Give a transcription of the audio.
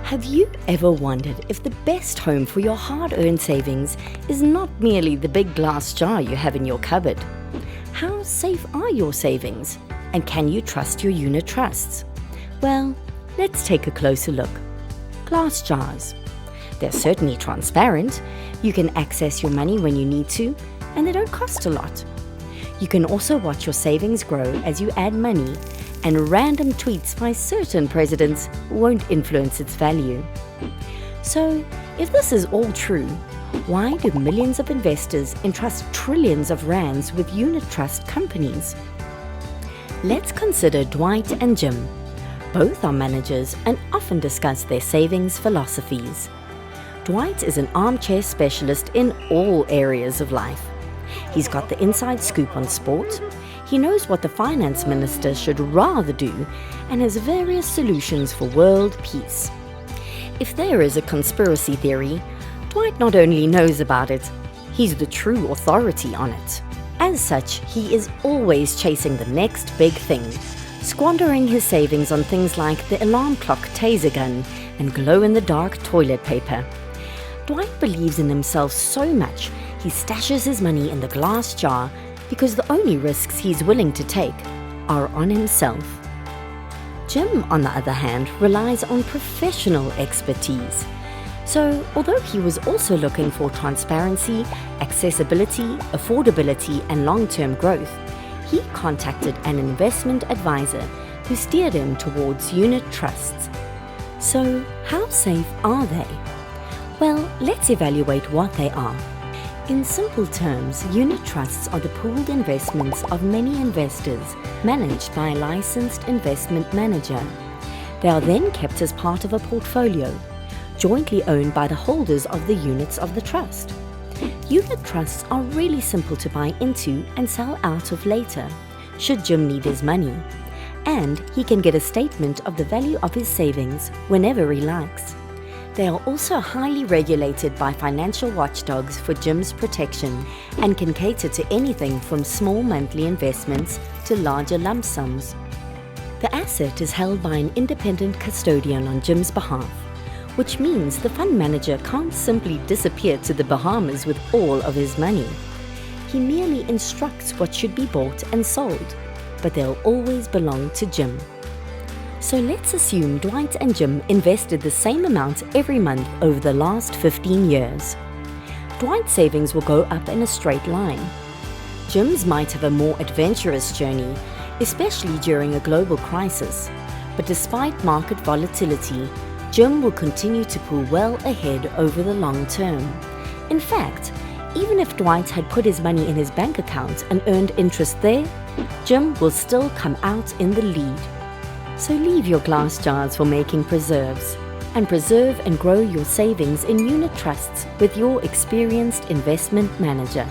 Have you ever wondered if the best home for your hard-earned savings is not merely the big glass jar you have in your cupboard? How safe are your savings? And can you trust your unit trusts? Well, let's take a closer look. Glass jars. They're certainly transparent. You can access your money when you need to, and they don't cost a lot. You can also watch your savings grow as you add money, and random tweets by certain presidents won't influence its value. So, if this is all true, why do millions of investors entrust trillions of rands with unit trust companies? Let's consider Dwight and Jim. Both are managers and often discuss their savings philosophies. Dwight is an armchair specialist in all areas of life. He's got the inside scoop on sport, he knows what the finance minister should rather do, and has various solutions for world peace. If there is a conspiracy theory, Dwight not only knows about it, he's the true authority on it. As such, he is always chasing the next big thing, squandering his savings on things like the alarm clock taser gun and glow-in-the-dark toilet paper. Dwight believes in himself so much, he stashes his money in the glass jar because the only risks he's willing to take are on himself. Jim, on the other hand, relies on professional expertise. So, although he was also looking for transparency, accessibility, affordability, and long-term growth, he contacted an investment advisor who steered him towards unit trusts. So, how safe are they? Well, let's evaluate what they are. In simple terms, unit trusts are the pooled investments of many investors managed by a licensed investment manager. They are then kept as part of a portfolio, jointly owned by the holders of the units of the trust. Unit trusts are really simple to buy into and sell out of later, should Jim need his money, and he can get a statement of the value of his savings whenever he likes. They are also highly regulated by financial watchdogs for Jim's protection and can cater to anything from small monthly investments to larger lump sums. The asset is held by an independent custodian on Jim's behalf, which means the fund manager can't simply disappear to the Bahamas with all of his money. He merely instructs what should be bought and sold, but they'll always belong to Jim. So let's assume Dwight and Jim invested the same amount every month over the last 15 years. Dwight's savings will go up in a straight line. Jim's might have a more adventurous journey, especially during a global crisis. But despite market volatility, Jim will continue to pull well ahead over the long term. In fact, even if Dwight had put his money in his bank account and earned interest there, Jim will still come out in the lead. So leave your glass jars for making preserves, and preserve and grow your savings in unit trusts with your experienced investment manager.